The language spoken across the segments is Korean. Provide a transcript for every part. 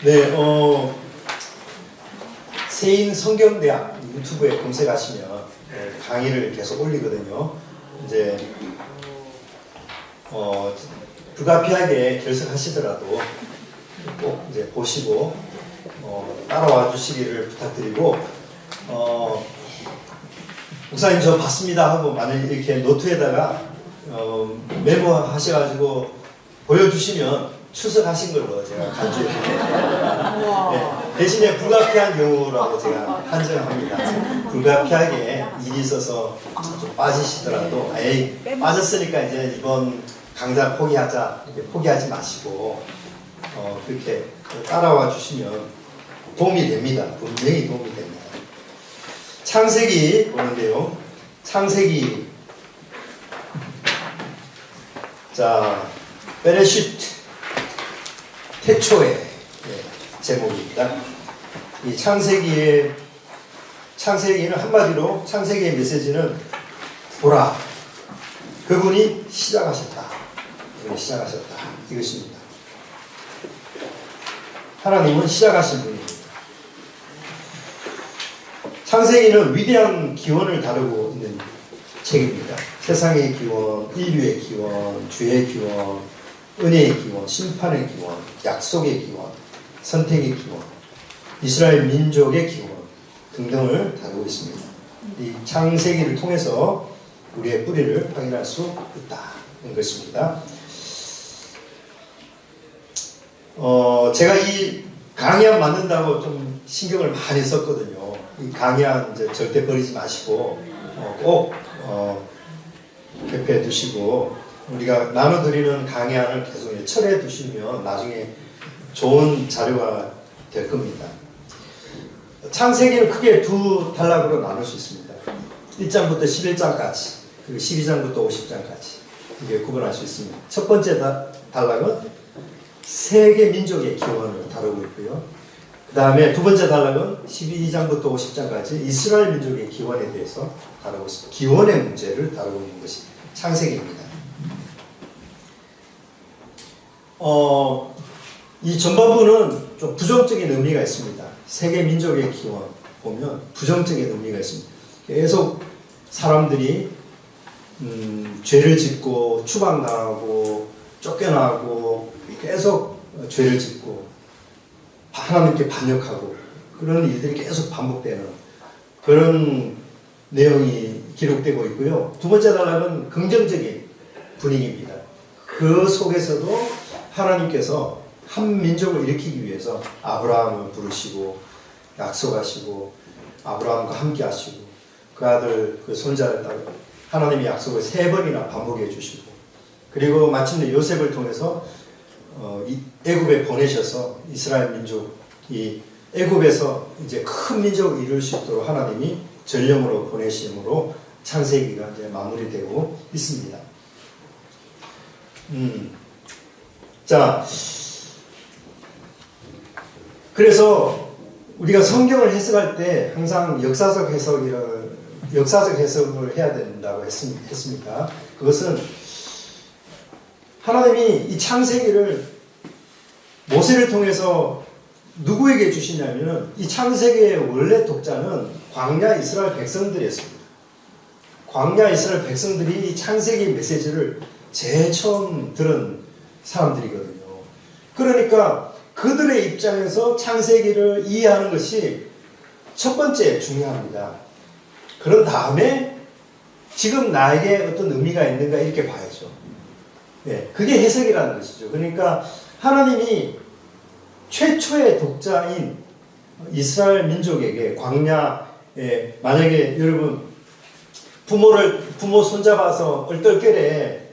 네, 세인 성경대학 유튜브에 검색하시면 강의를 계속 올리거든요. 이제 불가피하게 결석하시더라도 꼭 이제 보시고 따라와 주시기를 부탁드리고, 목사님 저 봤습니다 하고 만약 이렇게 노트에다가 메모하셔가지고 보여주시면 출석하신 걸로 제가 간주해 드립니다. 네, 대신에 불가피한 경우라고 제가 판정합니다. 불가피하게 일이 있어서 좀 빠지시더라도 에이 빠졌으니까 이제 이번 강좌 포기하자 이렇게 포기하지 마시고 그렇게 따라와 주시면 도움이 됩니다. 분명히 도움이 됩니다. 창세기 보는데요. 창세기 자 베레시트 태초의 제목입니다. 이 창세기는 한마디로 창세기의 메시지는 보라, 그분이 시작하셨다. 그분이 시작하셨다. 이것입니다. 하나님은 시작하신 분입니다. 창세기는 위대한 기원을 다루고 있는 책입니다. 세상의 기원, 인류의 기원, 죄의 기원, 은혜의 기원, 심판의 기원, 약속의 기원, 선택의 기원, 이스라엘 민족의 기원 등등을 다루고 있습니다. 이 창세기를 통해서 우리의 뿌리를 확인할 수 있다는 것입니다. 제가 이 강의안 만든다고 좀 신경을 많이 썼거든요. 이 강의안 이제 절대 버리지 마시고 꼭 벽에 두시고 우리가 나눠드리는 강의안을 계속 철회해 두시면 나중에 좋은 자료가 될 겁니다. 창세기는 크게 두 단락으로 나눌 수 있습니다. 1장부터 11장까지 그리고 12장부터 50장까지 이게 구분할 수 있습니다. 첫 번째 단락은 세계 민족의 기원을 다루고 있고요. 그 다음에 두 번째 단락은 12장부터 50장까지 이스라엘 민족의 기원에 대해서 다루고 있습니다. 기원의 문제를 다루고 있는 것이 창세기입니다. 이 전반부는 좀 부정적인 의미가 있습니다. 세계 민족의 기원 보면 부정적인 의미가 있습니다. 계속 사람들이 죄를 짓고 추방당하고 쫓겨나고 계속 죄를 짓고 하나님께 반역하고 그런 일들이 계속 반복되는 그런 내용이 기록되고 있고요. 두 번째 단락은 긍정적인 분위기입니다. 그 속에서도 하나님께서 한 민족을 일으키기 위해서 아브라함을 부르시고 약속하시고 아브라함과 함께 하시고 그 아들 그 손자를 따라 하나님의 약속을 3번이나 반복해 주시고 그리고 마침내 요셉을 통해서 애굽에 보내셔서 이스라엘 민족이 애굽에서 이제 큰 민족을 이룰 수 있도록 하나님이 전령으로 보내심으로 창세기가 이제 마무리되고 있습니다. 자, 그래서 우리가 성경을 해석할 때 항상 역사적 해석을 해야 된다고 했습니다. 그것은 하나님이 이 창세기를 모세를 통해서 누구에게 주시냐면 이 창세기의 원래 독자는 광야 이스라엘 백성들이었습니다. 광야 이스라엘 백성들이 이 창세기 메시지를 제일 처음 들은 사람들이거든요. 그러니까 그들의 입장에서 창세기를 이해하는 것이 첫 번째 중요합니다. 그런 다음에 지금 나에게 어떤 의미가 있는가 이렇게 봐야죠. 네, 그게 해석이라는 것이죠. 그러니까 하나님이 최초의 독자인 이스라엘 민족에게 광야에 만약에 여러분 부모 손잡아서 얼떨결에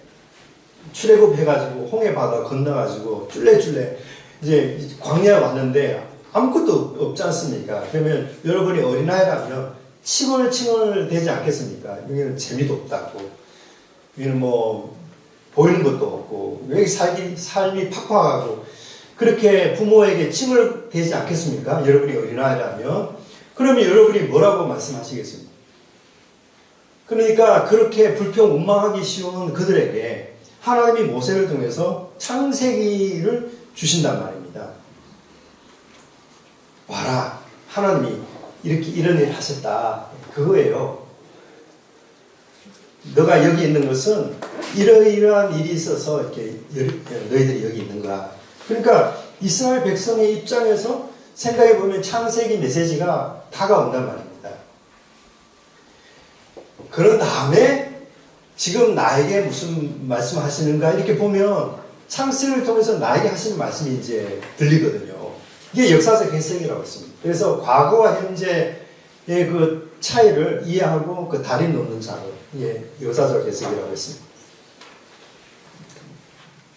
출애굽해가지고 홍해바다 건너가지고 쫄래쫄래 이제 광야에 왔는데 아무것도 없지 않습니까? 그러면 여러분이 어린아이라면 칭얼칭얼 되지 않겠습니까? 여기는 재미도 없다고 여기는 뭐 보이는 것도 없고 여기 삶이 팍팍하고 그렇게 부모에게 칭얼대지 않겠습니까? 여러분이 어린아이라면 그러면 여러분이 뭐라고 말씀하시겠습니까? 그러니까 그렇게 불평원망하기 쉬운 그들에게 하나님이 모세를 통해서 창세기를 주신단 말입니다. 와라. 하나님이 이렇게 이런 일을 하셨다. 그거예요. 너가 여기 있는 것은 이러이러한 일이 있어서 이렇게 너희들이 여기 있는 거야. 그러니까 이스라엘 백성의 입장에서 생각해 보면 창세기 메시지가 다가온단 말입니다. 그런 다음에 지금 나에게 무슨 말씀 하시는가 이렇게 보면 창세기를 통해서 나에게 하시는 말씀이 이제 들리거든요. 이게 역사적 해석이라고 했습니다. 그래서 과거와 현재의 그 차이를 이해하고 그 다리 놓는 작업, 이게 역사적 해석이라고 했습니다.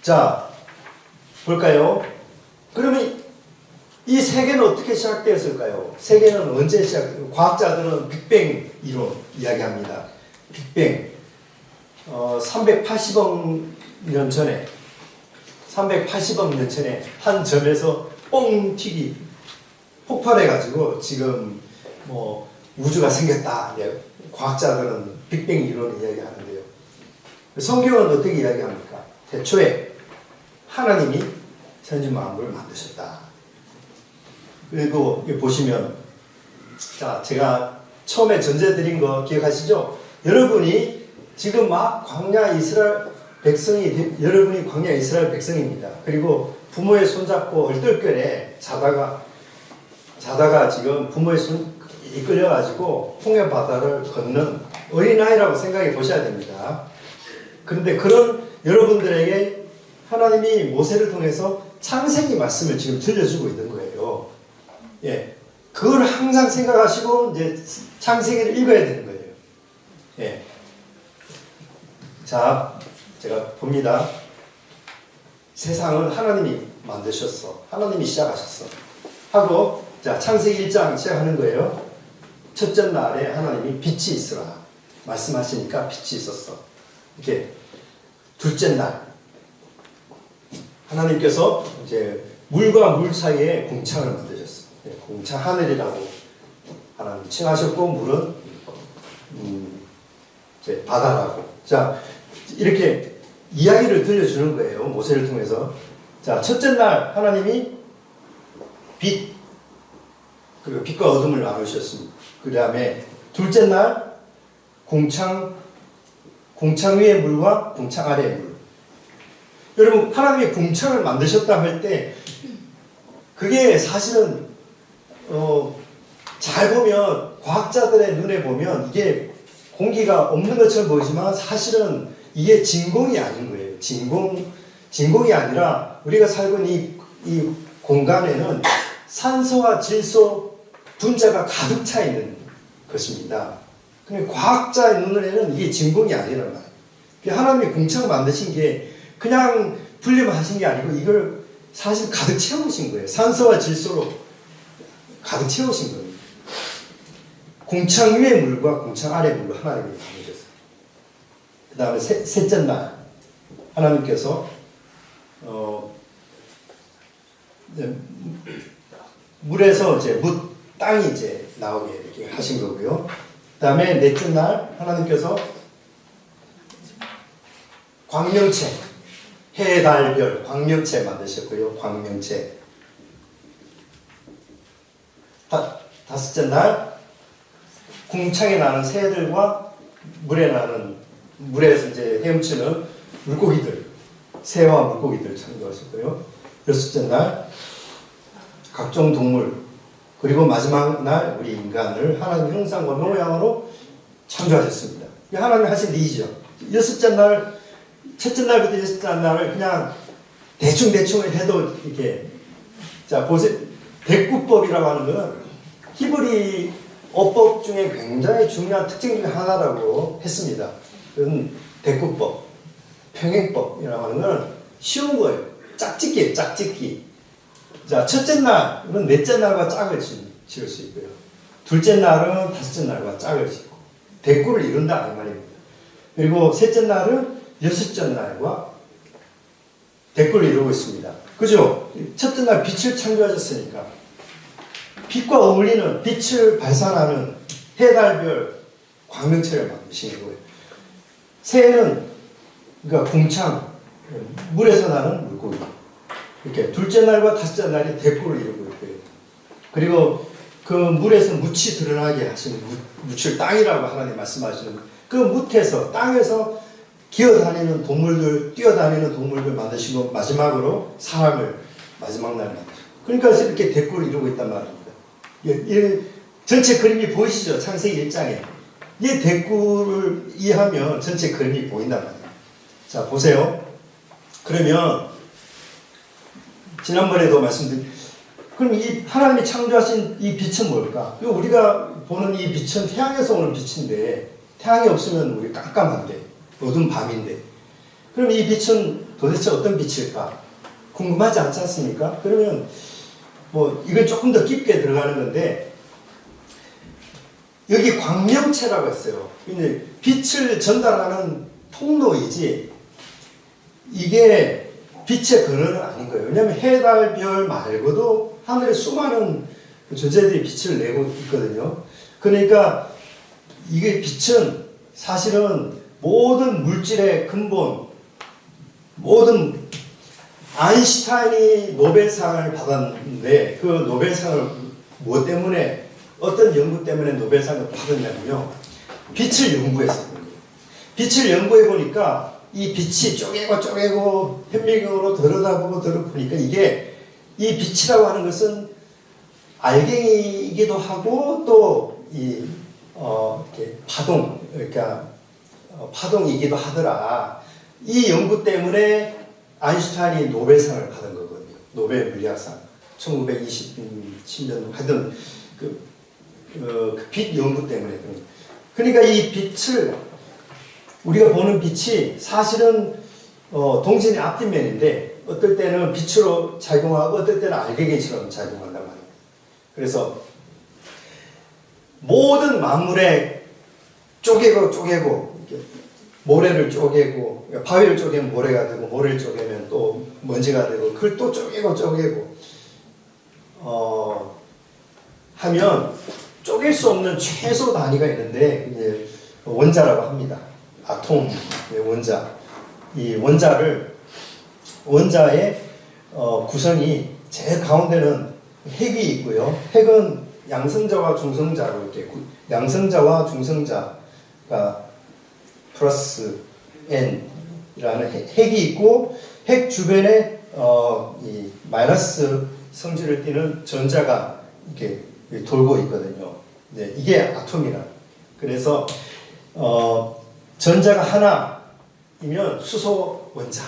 자, 볼까요? 그러면 이 세계는 어떻게 시작되었을까요? 세계는 언제 시작되었을까요? 과학자들은 빅뱅 이론 이야기합니다. 빅뱅. 380억 년 전에 한 점에서 뻥 튀기 폭발해가지고 지금 뭐 우주가 생겼다. 과학자들은 빅뱅 이론을 이야기하는데요. 성경은 어떻게 이야기합니까? 태초에 하나님이 천지 만물을 만드셨다. 그리고 보시면 자, 제가 처음에 전제 드린 거 기억하시죠? 여러분이 지금 막 광야 이스라엘 여러분이 광야 이스라엘 백성입니다. 그리고 부모의 손잡고 얼떨결에 자다가 지금 부모의 손 이끌려가지고 홍해 바다를 걷는 어린아이라고 생각해 보셔야 됩니다. 그런데 그런 여러분들에게 하나님이 모세를 통해서 창세기 말씀을 지금 들려주고 있는 거예요. 예. 그걸 항상 생각하시고 이제 창세기를 읽어야 되는 거예요. 예. 자, 제가 봅니다. 세상은 하나님이 만드셨어. 하나님이 시작하셨어. 하고, 자, 창세기 1장 시작하는 거예요. 첫째 날에 하나님이 빛이 있으라. 말씀하시니까 빛이 있었어. 이렇게. 둘째 날. 하나님께서 이제 물과 물 사이에 공창을 만드셨어. 공창 하늘이라고 하나님 칭하셨고, 물은 이제 바다라고. 자, 이렇게 이야기를 들려주는 거예요. 모세를 통해서. 자, 첫째 날 하나님이 빛, 그리고 빛과 어둠을 나누셨습니다. 그 다음에 둘째 날 공창 위의 물과 공창 아래의 물. 여러분, 하나님이 공창을 만드셨다 할 때 그게 사실은 잘 보면 과학자들의 눈에 보면 이게 공기가 없는 것처럼 보이지만 사실은 이게 진공이 아닌 거예요. 진공이 아니라 우리가 살고 있는 이 공간에는 산소와 질소 분자가 가득 차 있는 것입니다. 그러니까 과학자의 눈에는 이게 진공이 아니란 말이에요. 하나님이 공창 만드신 게 그냥 분리만 하신 게 아니고 이걸 사실 가득 채우신 거예요. 산소와 질소로 가득 채우신 거예요. 공창 위의 물과 공창 아래 물로 하나님이 나누셨어요. 그 다음에 셋째 날 하나님께서 물에서 이제 땅이 이제 나오게 이렇게 하신 거고요. 그 다음에 넷째 날 하나님께서 광명체, 해, 달, 별, 광명체 만드셨고요. 광명체. 다섯째 날 공창에 나는 새들과 물에서 이제 헤엄치는 물고기들, 새와 물고기들 창조하셨고요. 여섯째 날 각종 동물, 그리고 마지막 날 우리 인간을 하나님 형상과 모양으로 창조하셨습니다. 이게 하나님 하신 일이죠. 첫째 날부터 여섯째 날을 그냥 대충 해도 이렇게, 자, 보세요. 대구법이라고 하는 것은 히브리 어법 중에 굉장히 중요한 특징 중에 하나라고 했습니다. 그건 대구법, 평행법이라고 하는 건 쉬운 거예요. 짝짓기예요, 짝짓기. 자, 첫째 날은 넷째 날과 짝을 지을 수 있고요. 둘째 날은 다섯째 날과 짝을 짓고 대구를 이룬다 이 말입니다. 그리고 셋째 날은 여섯째 날과 대구를 이루고 있습니다. 그죠? 첫째 날 빛을 창조하셨으니까 빛과 어울리는 빛을 발산하는 해, 달, 별, 광명체를 만드시는 거예요. 새해는 그러니까 공창, 물에서 나는 물고기. 이렇게 둘째 날과 다섯째 날이 대구를 이루고 있고요. 그리고 그 물에서 묻이 드러나게 하시는 묻을 땅이라고 하나님 말씀하시는 그 묻에서 땅에서 기어다니는 동물들, 뛰어다니는 동물들 만드시고 마지막으로 사람을 마지막 날 만드시고 그러니까 이렇게 대꾸를 이루고 있단 말입니다. 이 전체 그림이 보이시죠? 창세기 1장에 이 대꾸를 이해하면 전체 그림이 보인단 말이에요. 자 보세요. 그러면 지난번에도 말씀드린 그럼 이 하나님이 창조하신 이 빛은 뭘까? 우리가 보는 이 빛은 태양에서 오는 빛인데 태양이 없으면 우리 깜깜한데 어두운 밤인데 그럼 이 빛은 도대체 어떤 빛일까? 궁금하지 않지 않습니까? 그러면 뭐 이건 조금 더 깊게 들어가는 건데 여기 광명체라고 했어요. 근데 빛을 전달하는 통로이지 이게 빛의 근원은 아닌 거예요. 왜냐하면 해, 달, 별 말고도 하늘에 수많은 존재들이 빛을 내고 있거든요. 그러니까 이게 빛은 사실은 모든 물질의 근본, 모든 아인슈타인이 노벨상을 받았는데 그 노벨상을 무엇 때문에 어떤 연구 때문에 노벨상을 받았냐면요. 빛을 연구했어요. 빛을 연구해 보니까 이 빛이 쪼개고 현미경으로 들여다보니까 이게 이 빛이라고 하는 것은 알갱이이기도 하고 또 이렇게 파동 그러니까 파동이기도 하더라. 이 연구 때문에 아인슈타인이 노벨상을 받은 거거든요. 노벨 물리학상 1927년 하여튼 그 빛 연구 때문에 그러니까 이 빛을 우리가 보는 빛이 사실은 동진의 앞뒷면인데 어떨 때는 빛으로 작용하고 어떨 때는 알갱이처럼 작용한단 말이에요. 그래서 모든 만물에 쪼개고 모래를 쪼개고 바위를 쪼개면 모래가 되고 모래를 쪼개면 또 먼지가 되고 그걸 또 쪼개고 하면 쪼갤 수 없는 최소 단위가 있는데 이제 원자라고 합니다. 아톰의 원자. 이 원자의 구성이 제일 가운데는 핵이 있고요. 핵은 양성자와 중성자로 이렇게 양성자와 중성자가 플러스 n이라는 핵이 있고 핵 주변에 이 마이너스 성질을 띠는 전자가 이렇게 돌고 있거든요. 네, 이게 아톰이라. 그래서 전자가 하나이면 수소 원자,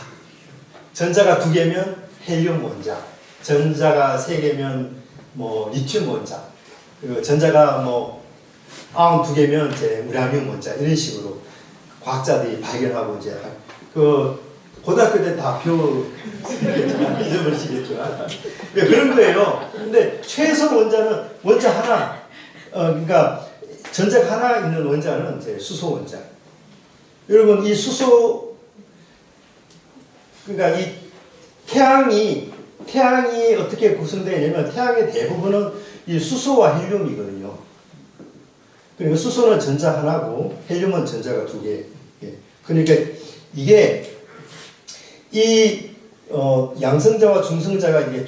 전자가 두 개면 헬륨 원자, 전자가 세 개면 뭐 리튬 원자, 그리고 전자가 뭐 92개면 이제 우라늄 원자 이런 식으로 과학자들이 발견하고 이제 그 고등학교 때 다 배우시겠지만 잊어버리시겠지만 그런 거예요. 근데 최소 원자는 원자 하나, 그러니까 전자가 하나 있는 원자는 이제 수소 원자. 여러분 이 수소 그러니까 이 태양이 어떻게 구성되냐면 태양의 대부분은 이 수소와 헬륨이거든요. 그리고 수소는 전자 하나고 헬륨은 전자가 두 개. 그러니까 이게 이 양성자와 중성자가 이게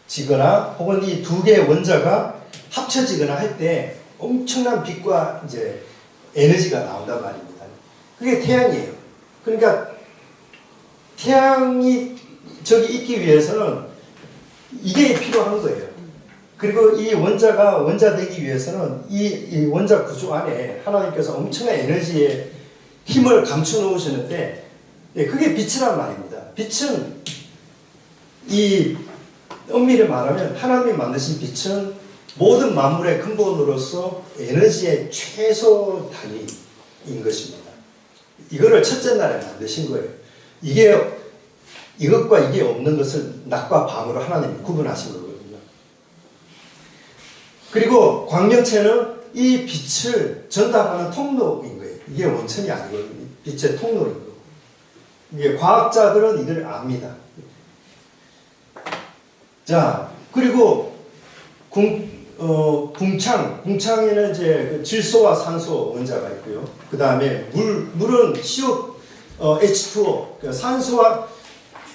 쪼개지거나 혹은 이 두 개의 원자가 합쳐지거나 할 때 엄청난 빛과 이제 에너지가 나온단 말입니다. 그게 태양이에요. 그러니까 태양이 저기 있기 위해서는 이게 필요한 거예요. 그리고 이 원자가 원자 되기 위해서는 이 원자 구조 안에 하나님께서 엄청난 에너지의 힘을 감춰 놓으시는데 그게 빛이란 말입니다. 빛은 이 엄밀히 말하면 하나님이 만드신 빛은 모든 만물의 근본으로서 에너지의 최소 단위인 것입니다. 이거를 첫째 날에 만드신 거예요. 이것과 이게 없는 것을 낮과 밤으로 하나님이 구분하신 거거든요. 그리고 광명체는 이 빛을 전달하는 통로인 거예요. 이게 원천이 아니거든요. 빛의 통로인 거고. 이게 과학자들은 이걸 압니다. 자, 그리고 궁창에는 이제 그 질소와 산소 원자가 있고요. 그 다음에 물은 H2O,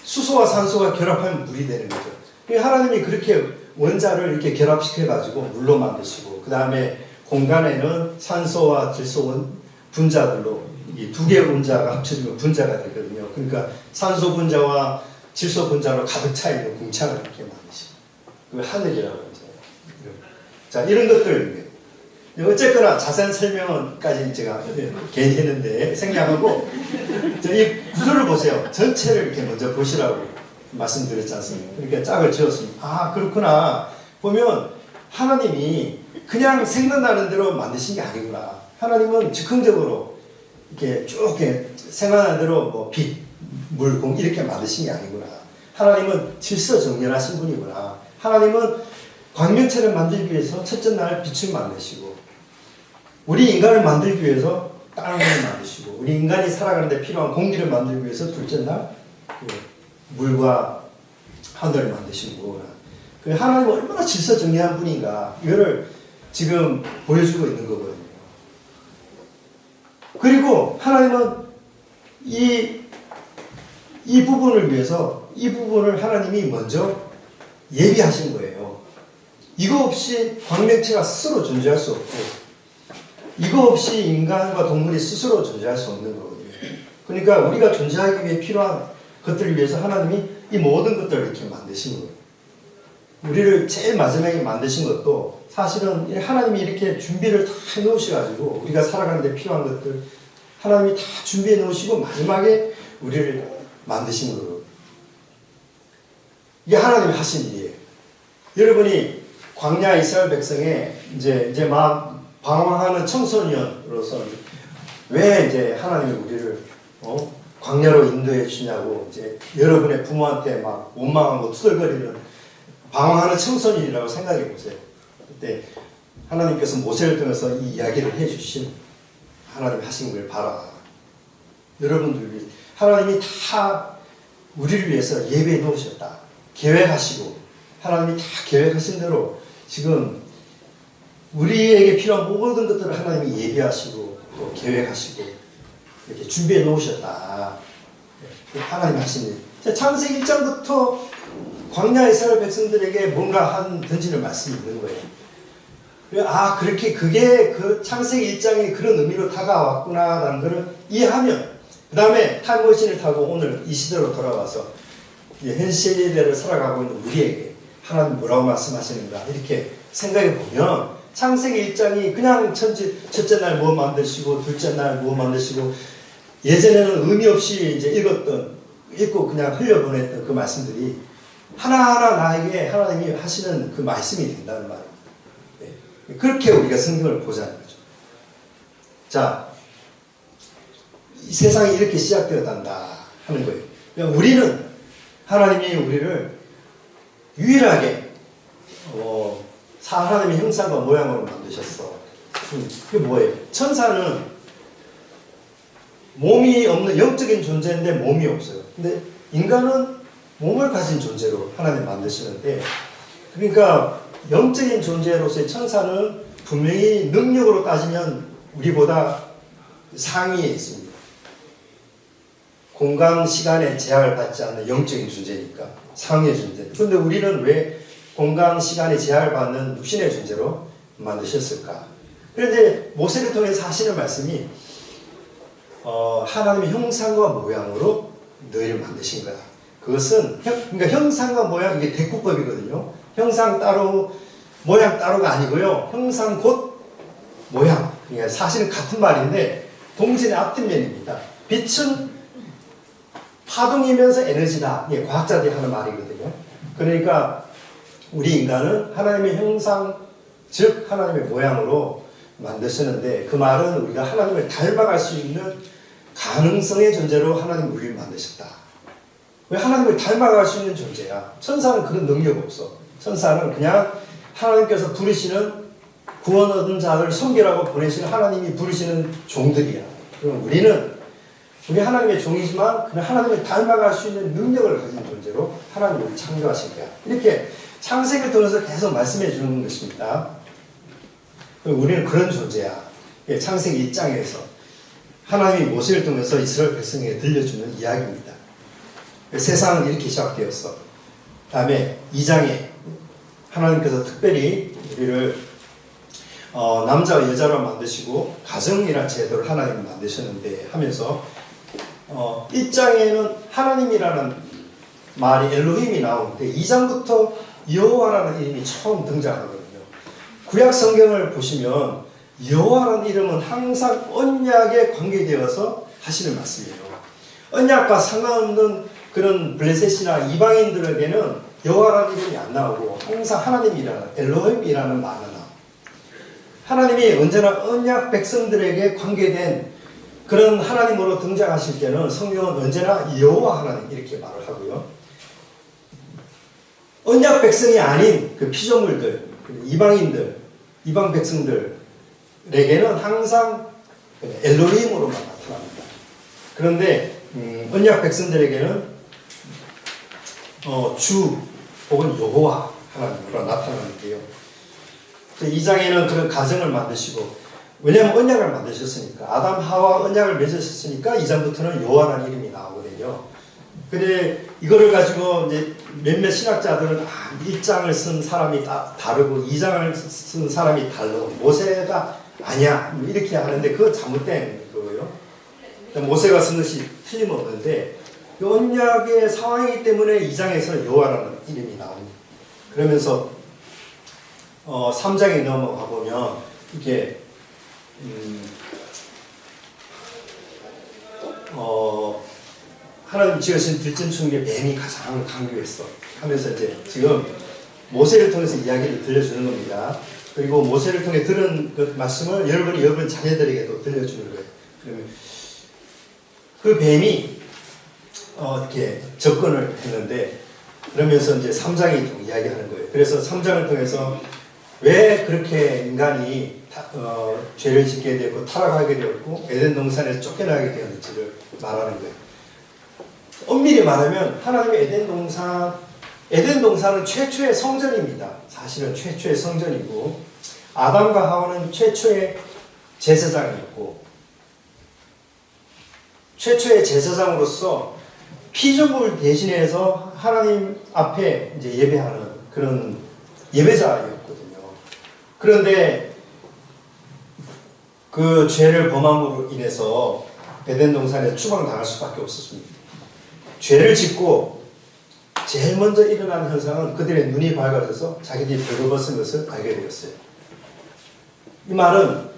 수소와 산소가 결합하면 물이 되는 거죠. 하나님이 그렇게 원자를 이렇게 결합시켜가지고 물로 만드시고, 그 다음에 공간에는 산소와 질소 분자들로 이 두 개의 분자가 합쳐지면 분자가 되거든요. 그러니까 산소 분자와 질소 분자로 가득 차 있는 궁창을 이렇게 만드시고, 그 하늘이라고 하죠. 자, 이런 것들. 어쨌거나 자세한 설명은까지 제가 괜히 했는데 생략하고, 이 구조를 보세요. 전체를 이렇게 먼저 보시라고 말씀드렸지 않습니까? 그러니까 짝을 지었습니다. 아, 그렇구나. 보면 하나님이 그냥 생각나는 대로 만드신 게 아니구나. 하나님은 즉흥적으로 이렇게 쭉 이렇게 생각나는 대로 뭐 빛, 물, 공 이렇게 만드신 게 아니구나. 하나님은 질서정연하신 분이구나. 하나님은 광명체를 만들기 위해서 첫째 날 빛을 만드시고, 우리 인간을 만들기 위해서 땅을 만드시고, 우리 인간이 살아가는 데 필요한 공기를 만들기 위해서 둘째 날 물과 하늘을 만드신 거구나. 하나님은 얼마나 질서정연한 분인가, 이거를 지금 보여주고 있는 거거든요. 그리고 하나님은 이 부분을 위해서, 이 부분을 하나님이 먼저 예비하신 거예요. 이거 없이 광명체가 스스로 존재할 수 없고, 이거 없이 인간과 동물이 스스로 존재할 수 없는 거거든요. 그러니까 우리가 존재하기 위해 필요한 것들을 위해서 하나님이 이 모든 것들을 이렇게 만드신 거예요. 우리를 제일 마지막에 만드신 것도 사실은 하나님이 이렇게 준비를 다 해놓으셔가지고, 우리가 살아가는 데 필요한 것들 하나님이 다 준비해 놓으시고 마지막에 우리를 만드신 거예요. 이게 하나님이 하신 일이에요. 여러분이 광야 이스라엘 백성에 이제 막 방황하는 청소년으로서 왜 이제 하나님이 우리를 광야로 인도해 주시냐고 이제 여러분의 부모한테 막 원망하고 투덜거리는 방황하는 청소년이라고 생각해 보세요. 그때 하나님께서 모세를 통해서 이 이야기를 해 주신, 하나님 하신 걸 봐라. 여러분들 위해 하나님이 다 우리를 위해서 예배해 놓으셨다. 계획하시고, 하나님이 다 계획하신 대로 지금 우리에게 필요한 모든 것들을 하나님이 예비하시고 또 계획하시고 이렇게 준비해 놓으셨다. 하나님 하신 일. 창세기 1장부터 광야 이스라엘 백성들에게 뭔가 한 던지는 말씀이 있는 거예요. 아, 그렇게 그게 그 창세기 1장이 그런 의미로 다가왔구나라는 것을 이해하면, 그 다음에 타임머신을 타고 오늘 이 시대로 돌아와서 현 시대를 살아가고 있는 우리에게 하나님 뭐라고 말씀하시는가 이렇게 생각해 보면, 창세기 1장이 그냥 첫째 날 뭐 만드시고 둘째 날 뭐 만드시고, 예전에는 의미 없이 이제 읽고 그냥 흘려보냈던 그 말씀들이 하나하나 나에게 하나님이 하시는 그 말씀이 된다는 말입니다. 네. 그렇게 우리가 성경을 보자는 거죠. 자, 이 세상이 이렇게 시작되었단다 하는 거예요. 그러니까 우리는, 하나님이 우리를 유일하게 하나님의 형상과 모양으로 만드셨어. 그게 뭐예요? 천사는 몸이 없는 영적인 존재인데 몸이 없어요. 근데 인간은 몸을 가진 존재로 하나님 만드시는데, 그러니까 영적인 존재로서의 천사는 분명히 능력으로 따지면 우리보다 상위에 있습니다. 공간, 시간에 제약을 받지 않는 영적인 존재니까 상위의 존재. 그런데 우리는 왜 공간, 시간에 제약을 받는 육신의 존재로 만드셨을까? 그런데 모세를 통해서 하시는 말씀이 하나님의 형상과 모양으로 너희를 만드신 거야. 그것은 그러니까 형상과 모양, 이게 대꾸법이거든요. 형상 따로 모양 따로가 아니고요. 형상 곧 모양. 그러니까 사실은 같은 말인데 동전의 앞뒷면입니다. 빛은 파동이면서 에너지다. 이게 과학자들이 하는 말이거든요. 그러니까 우리 인간은 하나님의 형상, 즉 하나님의 모양으로 만드셨는데, 그 말은 우리가 하나님을 닮아갈 수 있는 가능성의 존재로 하나님 우리를 만드셨다. 왜 하나님을 닮아갈 수 있는 존재야? 천사는 그런 능력 없어. 천사는 그냥 하나님께서 부르시는 구원 얻은 자를 섬기라고 보내시는 하나님이 부르시는 종들이야. 그럼 우리 하나님의 종이지만 그냥 하나님을 닮아갈 수 있는 능력을 가진 존재로 하나님을 창조하신 거야. 이렇게 창세기를 통해서 계속 말씀해 주는 것입니다. 우리는 그런 존재야. 창세기 1장에서 하나님이 모세를 통해서 이스라엘 백성에게 들려주는 이야기입니다. 세상은 이렇게 시작되었어. 다음에 2장에 하나님께서 특별히 우리를 남자와 여자로 만드시고 가정이라는 제도를 하나님이 만드셨는데 하면서 1장에는 하나님이라는 말이 엘로힘이 나오는데 2장부터 여호와라는 이름이 처음 등장하거든요. 구약 성경을 보시면 여호와라는 이름은 항상 언약에 관계되어서 하시는 말씀이에요. 언약과 상관없는 그런 블레셋이나 이방인들에게는 여호와라는 이름이 안 나오고 항상 하나님이라는 엘로힘이라는 말은 나와요. 하나님이 언제나 언약 백성들에게 관계된 그런 하나님으로 등장하실 때는 성경은 언제나 여호와 하나님 이렇게 말을 하고요. 언약 백성이 아닌 그 피조물들, 이방인들, 이방 백성들에게는 항상 엘로힘으로만 나타납니다. 그런데 언약 백성들에게는 주 혹은 여호와 하나님으로 나타나는데요. 2장에는 그런 가정을 만드시고, 왜냐하면 언약을 만드셨으니까, 아담 하와 언약을 맺으셨으니까 2장부터는 여호와라는 이름이 나오거든요. 근데 이거를 가지고 이제 몇몇 신학자들은 1장을 쓴 사람이 다르고 2장을 쓴 사람이 달라, 모세가 아니야 이렇게 하는데 그건 잘못된 거예요. 모세가 쓴 것이 틀림없는데 언약의 상황이기 때문에 2장에서 여호와라는 이름이 나옵니다. 그러면서 3장에 넘어가 보면 이게 하나님 지으신 들짐승 중에 뱀이 가장 강력했어 하면서 이제 지금 모세를 통해서 이야기를 들려주는 겁니다. 그리고 모세를 통해 들은 그 말씀을 여러분 자녀들에게도 들려주는 거예요. 그러면 그 뱀이 이렇게 접근을 했는데, 그러면서 이제 3장이 이야기하는 거예요. 그래서 3장을 통해서 왜 그렇게 인간이 죄를 짓게 되었고 타락하게 되었고 에덴 동산에서 쫓겨나게 되었는지를 말하는 거예요. 엄밀히 말하면 하나님의 에덴 동산은 최초의 성전입니다. 사실은 최초의 성전이고 아담과 하와는 최초의 제사장이었고, 최초의 제사장으로서 피조물 대신해서 하나님 앞에 이제 예배하는 그런 예배자였거든요. 그런데 그 죄를 범함으로 인해서 에덴 동산에 추방당할 수밖에 없었습니다. 죄를 짓고 제일 먼저 일어난 현상은 그들의 눈이 밝아져서 자기들이 벌거벗은 것을 알게 되었어요. 이 말은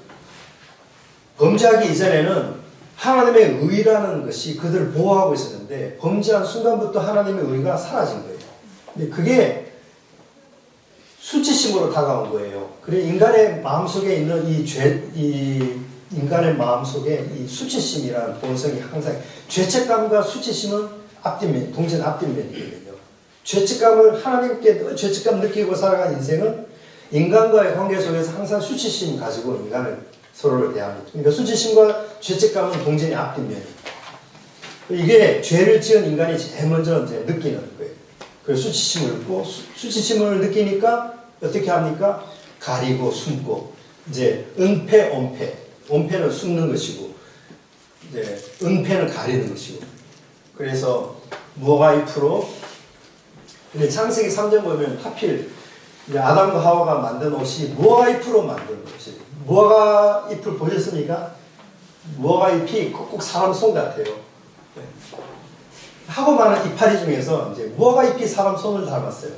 범죄하기 이전에는 하나님의 의라는 것이 그들을 보호하고 있었는데 범죄한 순간부터 하나님의 의가 사라진 거예요. 근데 그게 수치심으로 다가온 거예요. 그래 인간의 마음속에 있는 인간의 마음속에 이 수치심이라는 본성이 항상, 죄책감과 수치심은 동전 앞뒷면이거든요. 죄책감을 하나님께 죄책감 느끼고 살아간 인생은 인간과의 관계 속에서 항상 수치심 가지고 인간을 서로를 대합니다. 그러니까 수치심과 죄책감은 동전의 앞뒷면이에요. 이게 죄를 지은 인간이 제일 먼저 이제 느끼는 거예요. 그래서 수치심을 느끼고, 수치심을 느끼니까 어떻게 합니까? 가리고 숨고, 이제 은폐, 온폐는 숨는 것이고, 이제 은폐는 가리는 것이고. 그래서 무화과 잎으로, 근데 창세기 3장 보면 하필 아담과 하와가 만든 옷이 무화과 잎으로 만든 옷이에요. 무화과 잎을 보셨습니까? 무화과 잎이 꼭 사람 손 같아요. 하고 많은 이파리 중에서 이제 무화과 잎이 사람 손을 닮았어요.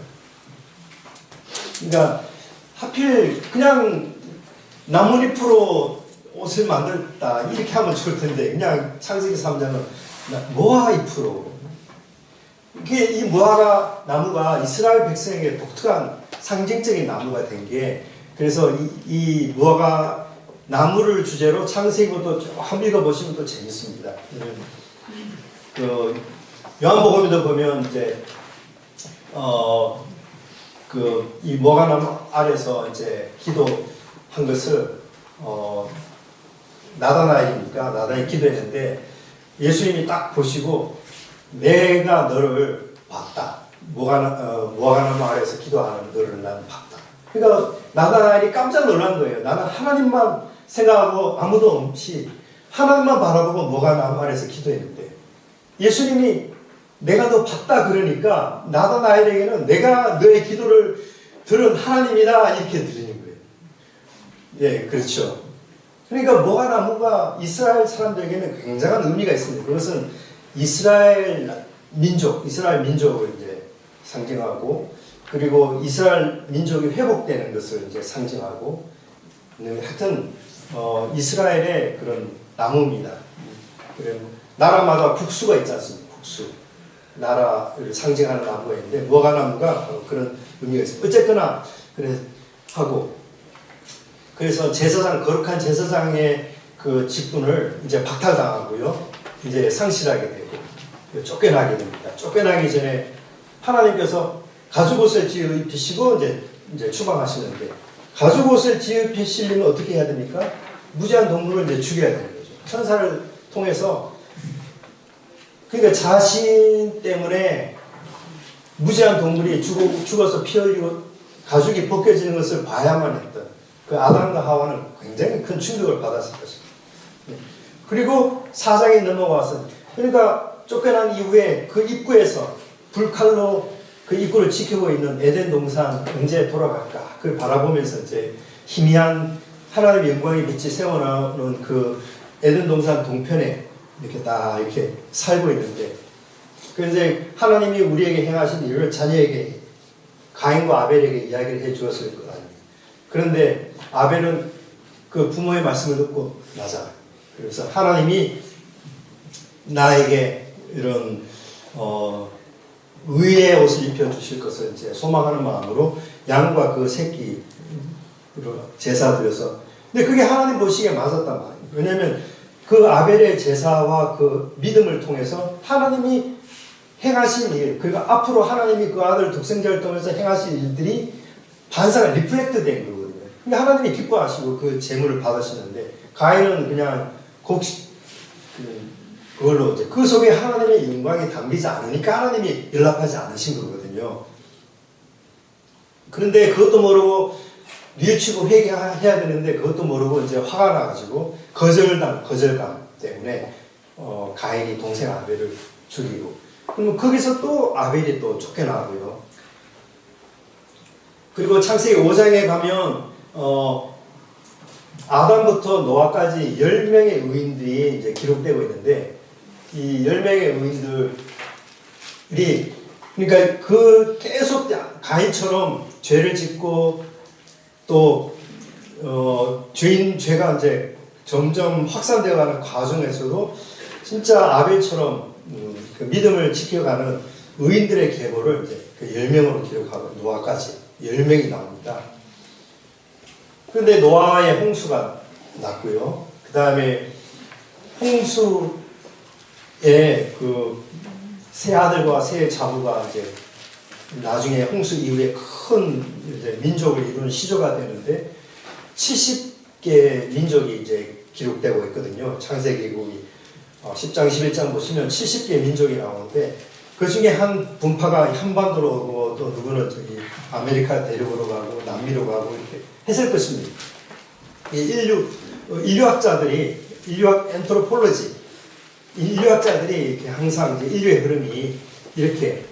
그러니까 하필 그냥 나뭇잎으로 옷을 만들었다 이렇게 하면 좋을 텐데 그냥 창세기 3장은 무화과 잎으로. 이게 이 무화과 나무가 이스라엘 백성에게 독특한 상징적인 나무가 된 게, 그래서 이 무화과 나무를 주제로 창세기부터 쭉 읽어보시면 또 재밌습니다. 그 요한복음에도 보면 이제 이 무화과 나무 아래서 이제 기도한 것을 나단이 기도했는데 예수님이 딱 보시고 내가 너를 봤다. 무화과나무 아래에서 기도하는 너를 나는 봤다. 그러니까 나단이 깜짝 놀란 거예요. 나는 하나님만 생각하고 아무도 없이 하나님만 바라보고 무화과나무 아래에서 기도했는데 예수님이 내가 너 봤다 그러니까 나다나엘에게는 내가 너의 기도를 들은 하나님이다 이렇게 들리는 거예요. 예, 그렇죠. 그러니까 모가나무가 이스라엘 사람들에게는 굉장한 의미가 있습니다. 그것은 이스라엘 민족을 이제 상징하고, 그리고 이스라엘 민족이 회복되는 것을 이제 상징하고, 하여튼 이스라엘의 그런 나무입니다. 나라마다 국수가 있지 않습니까? 국수. 나라를 상징하는 나무가 있는데 무화과나무가 그런 의미가 있습니다. 어쨌거나 그래 하고, 그래서 제사장, 거룩한 제사장의 그 직분을 이제 박탈당하고요, 이제 상실하게 되고 쫓겨나게 됩니다. 쫓겨나기 전에 하나님께서 가죽옷을 지어 입히시고 이제 추방하시는데, 가죽옷을 지어 입히시려면 어떻게 해야 됩니까? 무지한 동물을 이제 죽여야 되는 거죠. 천사를 통해서. 그러니까 자신 때문에 무지한 동물이 죽어서 피 흘리고 가죽이 벗겨지는 것을 봐야만 했던 그 아담과 하와는 굉장히 큰 충격을 받았을 것입니다. 그리고 4장에 넘어와서, 그러니까 쫓겨난 이후에 그 입구에서 불칼로 그 입구를 지키고 있는 에덴 동산 언제 돌아갈까? 그걸 바라보면서 이제 희미한 하나님의 영광의 빛이 세워나오는 그 에덴 동산 동편에 이렇게 딱 이렇게 살고 있는데, 그런데 하나님이 우리에게 행하신 일을 자녀에게, 가인과 아벨에게 이야기를 해 주었을 것 아닙니까? 그런데 아벨은 그 부모의 말씀을 듣고 나자. 그래서 하나님이 나에게 이런 의의 옷을 입혀 주실 것을 이제 소망하는 마음으로 양과 그 새끼로 제사 드려서, 근데 그게 하나님 보시기에 맞았단 말이에요. 왜냐하면 그 아벨의 제사와 그 믿음을 통해서 하나님이 행하신 일, 그러니까 앞으로 하나님이 그 아들 독생자를 통해서 행하신 일들이 반사가 리플렉트 된 거거든요. 그러니까 하나님이 기뻐하시고 그 재물을 받으시는데, 가인은 그냥 그걸로 이제 그 속에 하나님의 영광이 담기지 않으니까 하나님이 연락하지 않으신 거거든요. 그런데 그것도 모르고 뉘우치고 회개해야 되는데 그것도 모르고 이제 화가 나가지고 거절감 때문에 가인이 동생 아벨을 죽이고, 그러면 거기서 또 아벨이 또 쫓겨나고요. 그리고 창세기 5장에 가면 아담부터 노아까지 10명의 의인들이 이제 기록되고 있는데, 이 10명의 의인들이, 그러니까 그 계속 가인처럼 죄를 짓고 또 죄가 이제 점점 확산되어가는 과정에서도 진짜 아벨처럼 그 믿음을 지켜가는 의인들의 계보를 이제 그 10명으로 기록하고, 노아까지 10명이 나옵니다. 그런데 노아의 홍수가 났고요. 그 다음에 홍수의 그 세 아들과 세 자부가 이제 나중에 홍수 이후에 큰 이제 민족을 이루는 시조가 되는데, 70개 민족이 이제 기록되고 있거든요. 창세기 10장 11장 보시면 70개 민족이 나오는데, 그 중에 한 분파가 한반도로 오고, 또 누구는 저기 아메리카 대륙으로 가고 남미로 가고 이렇게 했을 것입니다. 인류학자들이, 엔트로폴로지, 인류학자들이 이렇게 항상 이제 인류의 흐름이 이렇게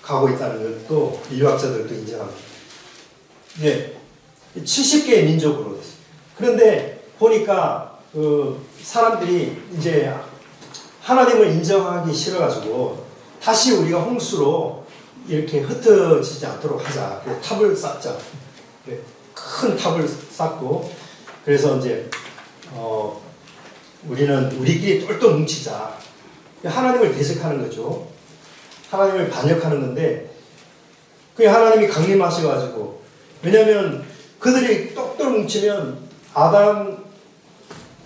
가고 있다는 것도 인류학자들도 인정합니다. 이제 70개의 민족으로 됐어요. 그런데 보니까 그 사람들이 이제 하나님을 인정하기 싫어가지고 다시 우리가 홍수로 이렇게 흩어지지 않도록 하자. 그래서 탑을 쌓자. 큰 탑을 쌓고, 그래서 이제 우리는 우리끼리 똘똘 뭉치자. 하나님을 대적하는 거죠. 하나님을 반역하는 건데, 그게 하나님이 강림하셔가지고, 왜냐하면 그들이 똘똘 뭉치면 아담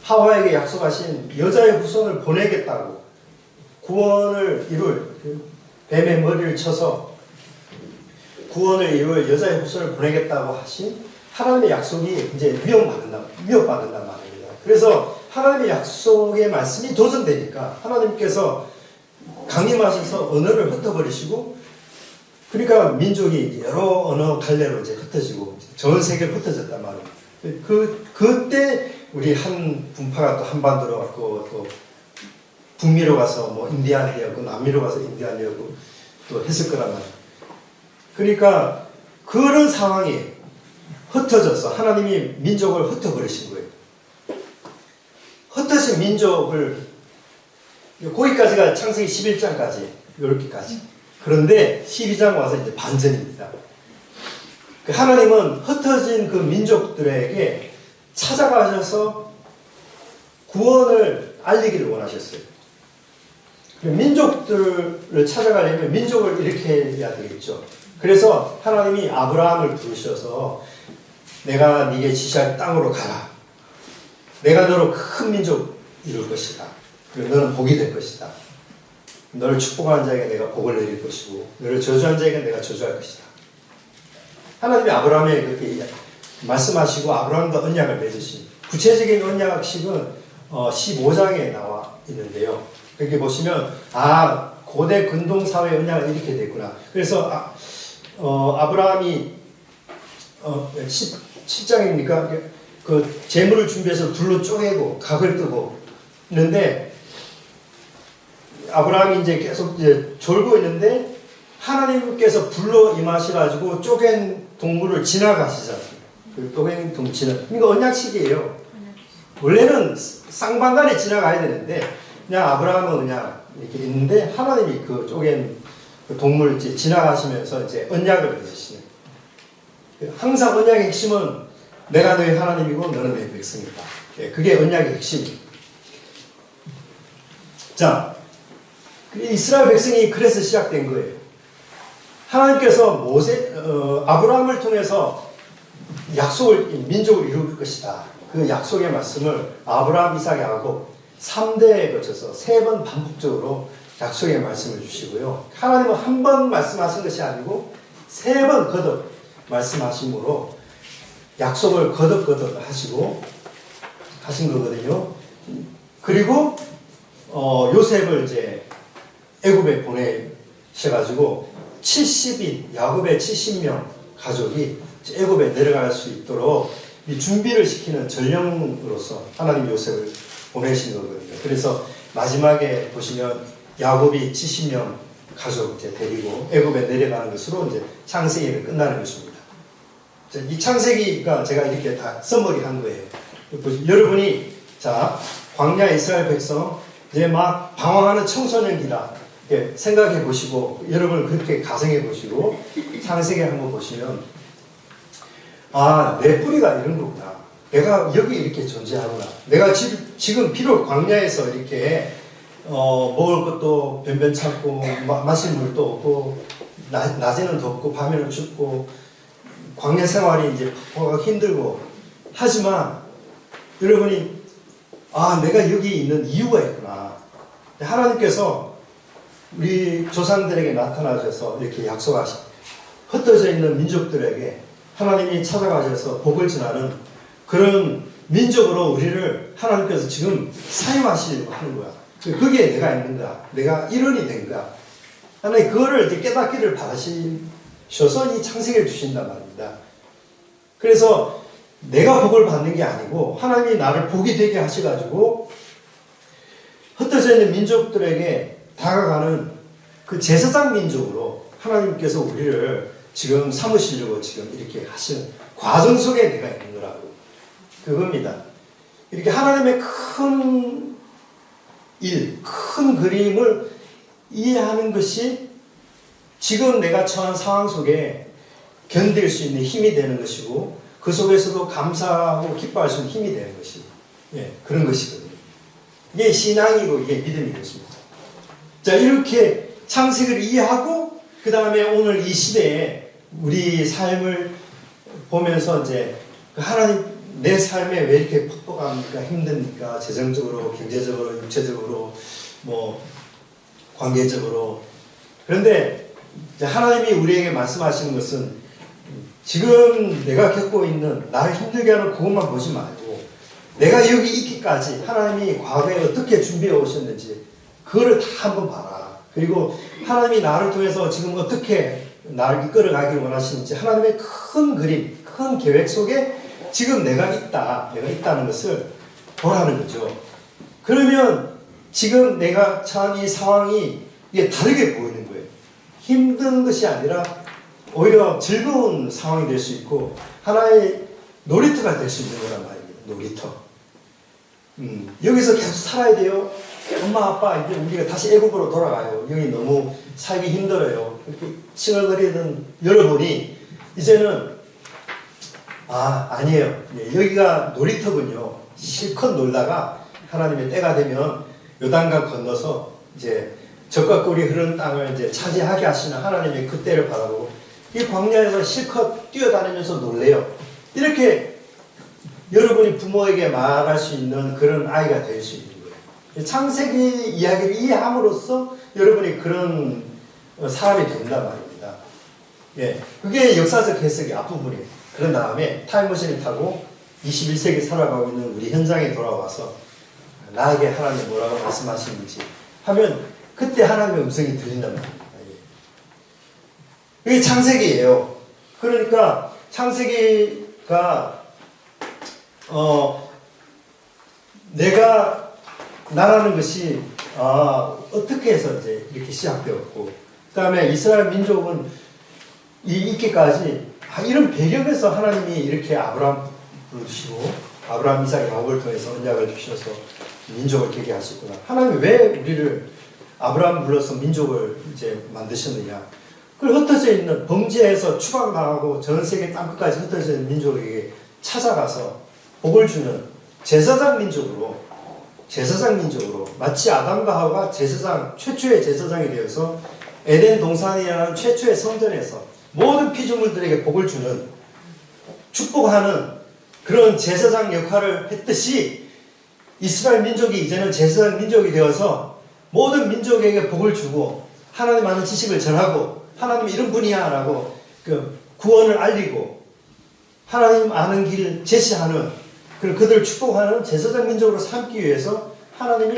하와에게 약속하신 여자의 후손을 보내겠다고, 구원을 이룰, 뱀의 머리를 쳐서 구원을 이룰 여자의 후손을 보내겠다고 하신 하나님의 약속이 이제 위협받는단 말입니다. 그래서 하나님의 약속의 말씀이 도전되니까 하나님께서 강림하셔서 언어를 흩어버리시고, 그러니까 민족이 여러 언어 갈래로 이제 흩어지고 전 세계로 흩어졌단 말이에요. 그때 우리 한 분파가 또 한반도로 갔고, 또 북미로 가서 뭐 인디안이었고, 남미로 가서 인디안이었고 또 했을 거란 말이에요. 그러니까 그런 상황이 흩어져서 하나님이 민족을 흩어버리신 거예요. 흩어진 민족을 거기까지가 창세기 11장까지 이렇게까지. 그런데 12장 와서 이제 반전입니다. 하나님은 흩어진 그 민족들에게 찾아가셔서 구원을 알리기를 원하셨어요. 민족들을 찾아가려면 민족을 이렇게 해야 되겠죠. 그래서 하나님이 아브라함을 부르셔서 내가 네게 지시할 땅으로 가라. 내가 너로 큰 민족 이룰 것이다. 그리고 너는 복이 될 것이다. 너를 축복하는 자에게 내가 복을 내릴 것이고 너를 저주하는 자에게 내가 저주할 것이다. 하나님이 아브라함에게 그렇게 말씀하시고 아브라함과 언약을 맺으신 구체적인 언약식은 15장에 나와 있는데요. 여기 보시면 고대 근동사회 언약은 이렇게 됐구나. 그래서 아브라함이 17장입니까? 그 재물을 준비해서 둘로 쪼개고 각을 뜨고 있는데 아브라함이 이제 계속 이제 졸고 있는데 하나님께서 불러 임하셔가지고 쪼갠 동물을 지나가시지 않습니까? 그 쪼갠 동물 이거 언약식이에요. 원래는 쌍방간에 지나가야 되는데 그냥 아브라함은 그냥 이렇게 있는데 하나님이 그 쪼갠 그 동물을 이제 지나가시면서 이제 언약을 맺으시는. 항상 언약의 핵심은 내가 너의 하나님이고 너는 내 백성이다. 그게 언약의 핵심입니다. 자, 이스라엘 백성이 그래서 시작된 거예요. 하나님께서 아브라함을 통해서 약속을 민족을 이룰 것이다. 그 약속의 말씀을 아브라함, 이삭, 야곱 3대에 거쳐서 3번 반복적으로 약속의 말씀을 주시고요. 하나님은 한 번 말씀하신 것이 아니고 3번 거듭 말씀하심으로 약속을 거듭 하시고 하신 거거든요. 그리고 요셉을 이제 애굽에 보내셔가지고 70인 야곱의 70명 가족이 애굽에 내려갈 수 있도록 이 준비를 시키는 전령으로서 하나님 요셉을 보내신 거거든요. 그래서 마지막에 보시면 야곱이 70명 가족 이제 데리고 애굽에 내려가는 것으로 이제 창세기는 끝나는 것입니다. 이 창세기가 제가 이렇게 다 써머리한 거예요. 여러분이 광야 이스라엘 백성 이제 막 방황하는 청소년기다 생각해 보시고 여러분 그렇게 가정해 보시고 창세기 한번 보시면 내 뿌리가 이런 거구나. 내가 여기 이렇게 존재하구나. 내가 지금 비록 광야에서 이렇게 먹을 것도 변변찮고 마실 물도 없고 낮에는 덥고 밤에는 춥고 광야 생활이 이제 힘들고 하지만 여러분이 내가 여기 있는 이유가 있구나. 하나님께서 우리 조상들에게 나타나셔서 이렇게 약속하신 흩어져 있는 민족들에게 하나님이 찾아가셔서 복을 전하는 그런 민족으로 우리를 하나님께서 지금 사용하시려고 하는 거야. 거기에 내가 있는가? 내가 일원이 된가? 하나님 그거를 이제 깨닫기를 바라셔서 이 창세기를 주신단 말입니다. 그래서 내가 복을 받는 게 아니고 하나님이 나를 복이 되게 하셔가지고 흩어져 있는 민족들에게 다가가는 그 제사장 민족으로 하나님께서 우리를 지금 삼으시려고 지금 이렇게 하시는 과정 속에 내가 있는 거라고. 그겁니다. 이렇게 하나님의 큰 일, 큰 그림을 이해하는 것이 지금 내가 처한 상황 속에 견딜 수 있는 힘이 되는 것이고 그 속에서도 감사하고 기뻐할 수 있는 힘이 되는 것이고 그런 것이거든요. 이게 신앙이고 이게 믿음인 것입니다. 자, 이렇게 창세기를 이해하고 그 다음에 오늘 이 시대에 우리 삶을 보면서 이제 하나님 내 삶에 왜 이렇게 퍽퍽합니까? 힘듭니까? 재정적으로, 경제적으로, 육체적으로, 관계적으로. 그런데 이제 하나님이 우리에게 말씀하시는 것은 지금 내가 겪고 있는 나를 힘들게 하는 그것만 보지 말고 내가 여기 있기까지 하나님이 과거에 어떻게 준비해 오셨는지 그거를 다 한번 봐라. 그리고 하나님이 나를 통해서 지금 어떻게 나를 이끌어 가기를 원하시는지 하나님의 큰 그림, 큰 계획 속에 지금 내가 있다는 것을 보라는 거죠. 그러면 지금 내가 처한 이 상황이 이게 다르게 보이는 거예요. 힘든 것이 아니라 오히려 즐거운 상황이 될 수 있고 하나의 놀이터가 될 수 있는 거란 말입니다. 놀이터. 여기서 계속 살아야 돼요. 엄마 아빠 이제 우리가 다시 애국으로 돌아가요. 여기 너무 살기 힘들어요. 이렇게 칭얼거리던 여러분이 이제는 아니에요. 여기가 놀이터군요. 실컷 놀다가 하나님의 때가 되면 요단강 건너서 이제 적과 꿀이 흐르는 땅을 이제 차지하게 하시는 하나님의 그 때를 바라보고 이 광야에서 실컷 뛰어다니면서 놀래요. 이렇게 여러분이 부모에게 말할 수 있는 그런 아이가 될 수 있는 거예요. 창세기 이야기를 이해함으로써 여러분이 그런 사람이 된단 말입니다. 예, 그게 역사적 해석의 앞부분이에요. 그런 다음에 타임머신을 타고 21세기 살아가고 있는 우리 현장에 돌아와서 나에게 하나님 뭐라고 말씀하시는지 하면 그때 하나님의 음성이 들린단 말입니다. 이게 창세기예요. 그러니까 창세기가 내가 나라는 것이 어떻게 해서 이제 이렇게 시작되었고 그 다음에 이스라엘 민족은 있기까지 이런 배경에서 하나님이 이렇게 아브라함 부르시고 아브라함, 이삭, 야곱을 통해서 언약을 주셔서 민족을 되게 하셨구나. 하나님이 왜 우리를 아브라함 불러서 민족을 이제 만드셨느냐. 그 흩어져 있는 범죄에서 추방당하고 전 세계 땅끝까지 흩어져 있는 민족에게 찾아가서 복을 주는 제사장 민족으로 마치 아담과 하와가 최초의 제사장이 되어서 에덴 동산이라는 최초의 성전에서 모든 피조물들에게 복을 주는 축복하는 그런 제사장 역할을 했듯이 이스라엘 민족이 이제는 제사장 민족이 되어서 모든 민족에게 복을 주고 하나님 아는 지식을 전하고 하나님이 이런 분이야 라고 그 구원을 알리고 하나님 아는 길 제시하는 그들을 축복하는 제사장 민족으로 삼기 위해서 하나님이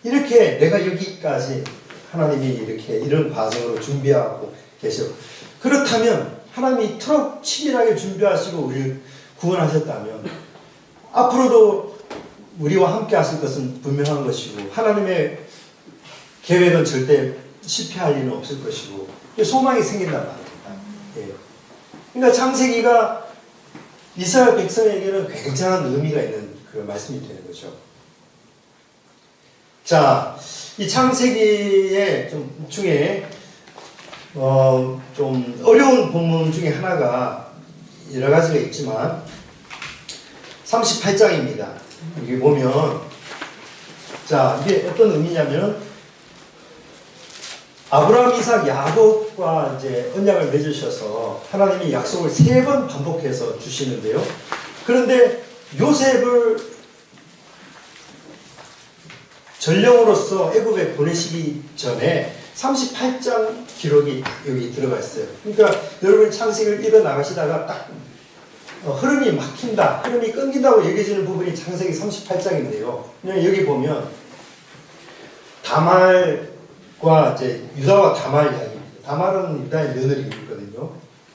이렇게 내가 여기까지 하나님이 이렇게 이런 과정으로 준비하고 계셔. 그렇다면 하나님이 이토록 치밀하게 준비하시고 우리를 구원하셨다면 앞으로도 우리와 함께 하실 것은 분명한 것이고 하나님의 계획은 절대 실패할 일은 없을 것이고 소망이 생긴단 말입니다. 예. 그러니까 창세기가 이스라엘 백성에게는 굉장한 의미가 있는 그런 말씀이 되는 거죠. 자, 이 창세기의 중에 좀 어려운 본문 중에 하나가 여러 가지가 있지만 38장입니다. 여기 보면 자, 이게 어떤 의미냐면 아브라함, 이삭, 야곱과 이제 언약을 맺으셔서 하나님이 약속을 3번 반복해서 주시는데요. 그런데 요셉을 전령으로서 애굽에 보내시기 전에 38장 기록이 여기 들어가 있어요. 그러니까 여러분이 창세기를 읽어 나가시다가 딱 흐름이 막힌다, 흐름이 끊긴다고 얘기해주는 부분이 창세기 38장인데요. 여기 보면 다말과 이제 유다와 다말 이야기입니다. 다말은 유다의 며느리거든요.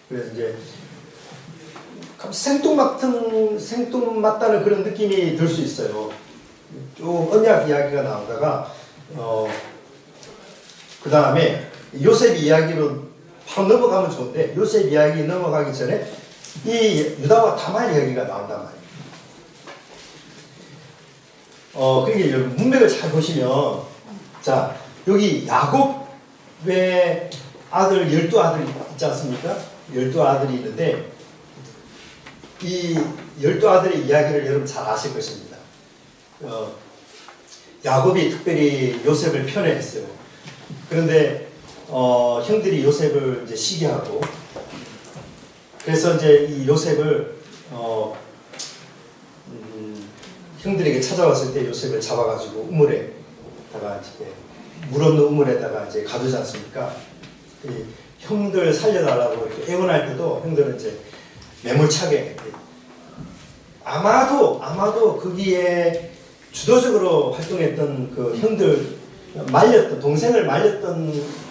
그래서 이제 생뚱맞다는 그런 느낌이 들 수 있어요. 쭉 언약 이야기가 나오다가 그 다음에 요셉 이야기로 바로 넘어가면 좋은데 요셉 이야기 넘어가기 전에 이 유다와 다말 이야기가 나온단 말이에요. 그게 여러분 문맥을 잘 보시면 자 여기 야곱의 아들 12아들이 있지 않습니까? 12아들이 있는데 이 12아들의 이야기를 여러분 잘 아실 것입니다. 야곱이 특별히 요셉을 편애했어요. 그런데 형들이 요셉을 이제 시기하고 그래서 이제 이 요셉을 형들에게 찾아왔을 때 요셉을 잡아가지고 우물에다가 이제 물 없는 우물에다가 이제 가두지 않습니까? 이 형들 살려달라고 이렇게 애원할 때도 형들은 이제 매몰차게 아마도 거기에 주도적으로 활동했던 그 형들 동생을 말렸던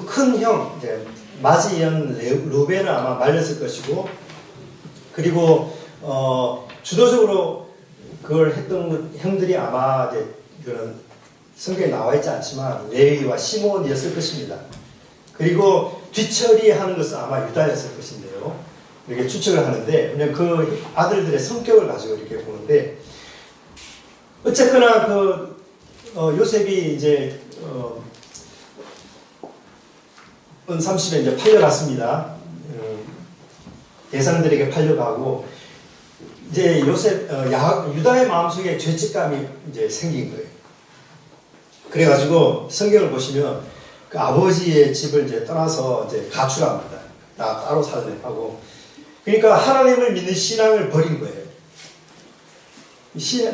큰 형, 이제 마지연 루벤은 아마 말렸을 것이고, 그리고 주도적으로 그걸 했던 형들이 아마 이제 그런 성경에 나와 있지 않지만 레위와 시몬이었을 것입니다. 그리고 뒤처리하는 것은 아마 유다였을 것인데요. 이렇게 추측을 하는데 그냥 그 아들들의 성격을 가지고 이렇게 보는데 어쨌거나 요셉이 이제 은 30에 이제 팔려갔습니다. 대상들에게 팔려가고 이제 유다의 마음속에 죄책감이 이제 생긴 거예요. 그래가지고 성경을 보시면 그 아버지의 집을 이제 떠나서 이제 가출합니다. 나 따로 살래 하고. 그러니까 하나님을 믿는 신앙을 버린 거예요.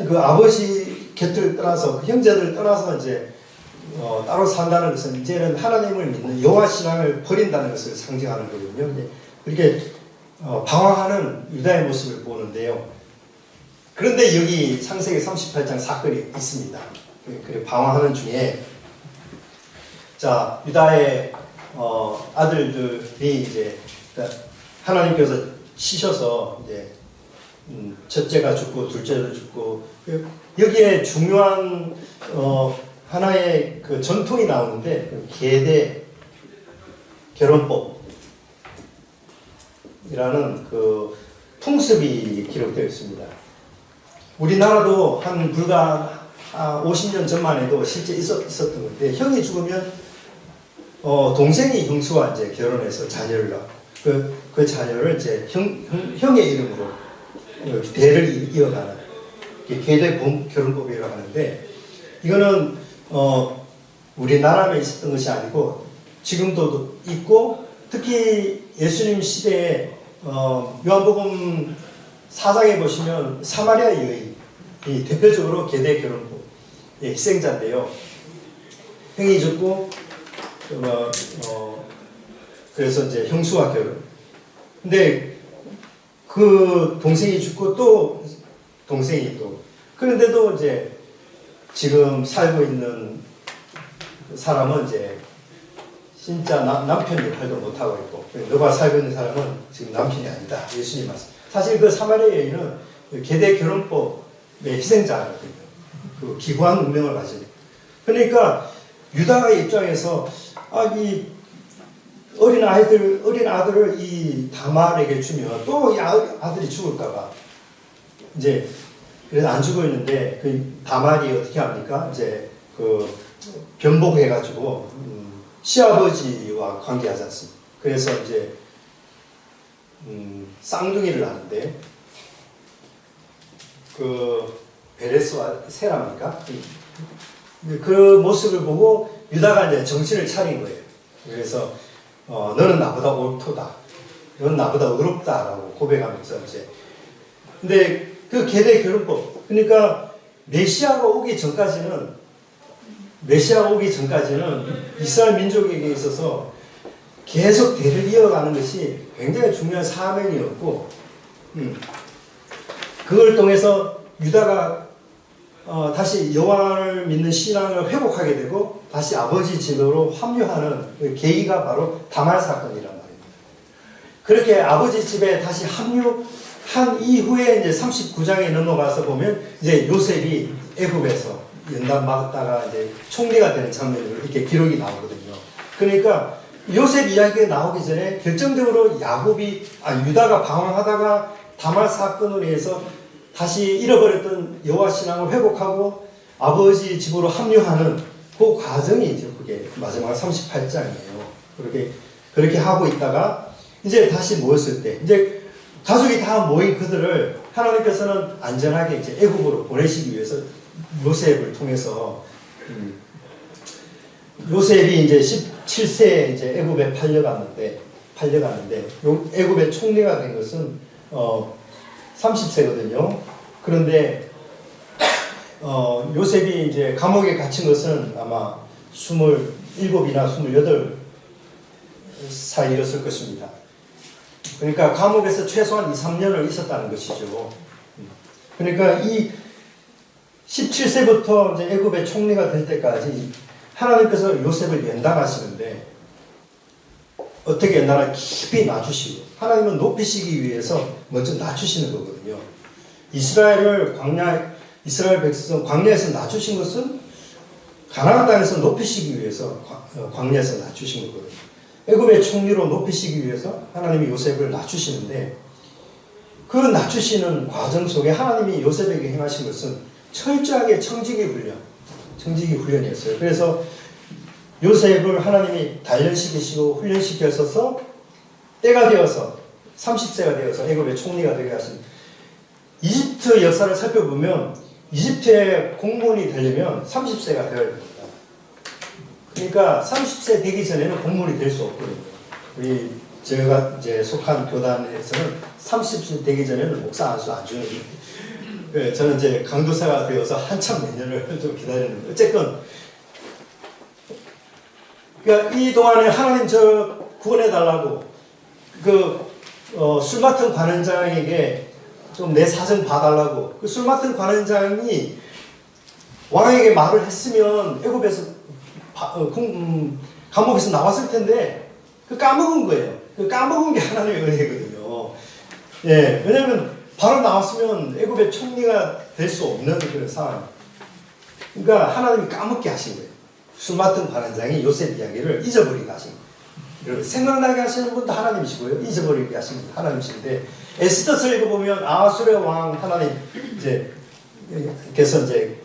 그 아버지 곁을 떠나서 그 형제들을 떠나서 이제 따로 산다는 것은 이제는 하나님을 믿는 여호와 신앙을 버린다는 것을 상징하는 거거든요. 이렇게 방황하는 유다의 모습을 보는데요. 그런데 여기 창세기 38장 사건이 있습니다. 그리고 방황하는 중에 자 유다의 아들들이 이제 하나님께서 치셔서 이제 첫째가 죽고 둘째도 죽고 여기에 중요한 하나의 그 전통이 나오는데 계대 결혼법이라는 그 풍습이 기록되어 있습니다. 우리나라도 한 불과 50년 전만 해도 실제 있었던 건데 형이 죽으면 동생이 형수와 이제 결혼해서 자녀를 낳고 그 자녀를 이제 형의 이름으로 대를 이어가는 계대 결혼법이라고 하는데 이거는 우리나라에 있었던 것이 아니고 지금도 있고 특히 예수님 시대에 요한복음 4장에 보시면 사마리아 여인이 대표적으로 계대 결혼법 희생자인데요. 형이 죽고 그래서 이제 형수와 결혼. 근데 그 동생이 죽고 또 동생이 또 그런데도 이제 지금 살고 있는 사람은 이제 진짜 남편 역할도 못하고 있고 너가 살고 있는 사람은 지금 남편이 아니다. 예수님 말씀. 사실 그 사마리아 여인은 계대 결혼법의 희생자거든요. 그 기구한 운명을 가지고. 그러니까 유다의 입장에서 이 어린 아들을 이 다말에게 주면 또 이 아들이 죽을까봐 이제 그래서 안 죽어 있는데 그 다말이 어떻게 합니까? 이제 그 변복해가지고 시아버지와 관계하지 않습니다. 그래서 이제 쌍둥이를 낳는데 그 베레스와 세라입니까? 그 모습을 보고 유다가 이제 정신을 차린 거예요. 그래서 너는 나보다 옳도다. 너는 나보다 의롭다라고 고백하면서 이제 근데 그 계대 결혼법 그러니까 메시아가 오기 전까지는 이스라엘 민족에게 있어서 계속 대를 이어가는 것이 굉장히 중요한 사명이었고 그걸 통해서 유다가 다시 여호와를 믿는 신앙을 회복하게 되고 다시 아버지 집으로 합류하는 그 계기가 바로 다말 사건이란 말입니다. 그렇게 아버지 집에 다시 합류한 이후에 이제 39장에 넘어가서 보면 이제 요셉이 애굽에서 연단 막다가 이제 총리가 되는 장면으로 이렇게 기록이 나오거든요. 그러니까 요셉 이야기가 나오기 전에 결정적으로 유다가 방황하다가 다말 사건으로 해서 다시 잃어버렸던 여호와 신앙을 회복하고 아버지 집으로 합류하는 그 과정이 이제 그게 마지막 38장이에요. 그렇게 하고 있다가 이제 다시 모였을 때 이제 가족이 다 모인 그들을 하나님께서는 안전하게 이제 애굽으로 보내시기 위해서 요셉을 통해서 요셉이 이제 17세에 이제 애굽에 팔려갔는데 애굽의 총리가 된 것은 30세거든요. 그런데 요셉이 이제 감옥에 갇힌 것은 아마 27이나 28 사이였을 것입니다. 그러니까 감옥에서 최소한 2-3년을 있었다는 것이죠. 그러니까 이 17세부터 이제 애굽의 총리가 될 때까지 하나님께서 요셉을 연단하시는데 어떻게 연단을 깊이 낮추시고 하나님은 높이시기 위해서 먼저 낮추시는 거거든요. 이스라엘 백성 광야에서 낮추신 것은 가나안 땅에서 높이시기 위해서 광야에서 낮추신 거거든요. 애굽의 총리로 높이시기 위해서 하나님이 요셉을 낮추시는데, 그 낮추시는 과정 속에 하나님이 요셉에게 행하신 것은 철저하게 청지기 훈련이었어요. 그래서 요셉을 하나님이 단련시키시고 훈련시켜서 때가 되어서 30세가 되어서 애굽의 총리가 되게 하신, 이집트 역사를 살펴보면 이집트의 공무원이 되려면 30세가 되어야 됩니다. 그러니까 30세 되기 전에는 공무원이 될 수 없거든요. 제가 이제 속한 교단에서는 30세 되기 전에는 목사 안수 안 주는 거예요. 저는 이제 강도사가 되어서 한참 몇 년을 좀 기다렸는데, 어쨌건 그러니까 이 동안에 하나님 저 구원해 달라고 술 맡은 관원장에게 좀 내 사정 봐달라고, 그 술 맡은 관원장이 왕에게 말을 했으면 애굽에서 감옥에서 나왔을 텐데 그 까먹은 거예요. 그 까먹은 게 하나님의 은혜거든요. 예, 왜냐하면 바로 나왔으면 애굽의 총리가 될 수 없는 그런 상황. 그러니까 하나님이 까먹게 하신 거예요. 술 맡은 관원장이 요셉 이야기를 잊어버리게 하신 거예요. 여러분, 생각나게 하시는 분도 하나님이시고요, 잊어버리게 하시는 분도 하나님이신데, 에스더서 읽어보면 아수르 왕 하나님 께서 이제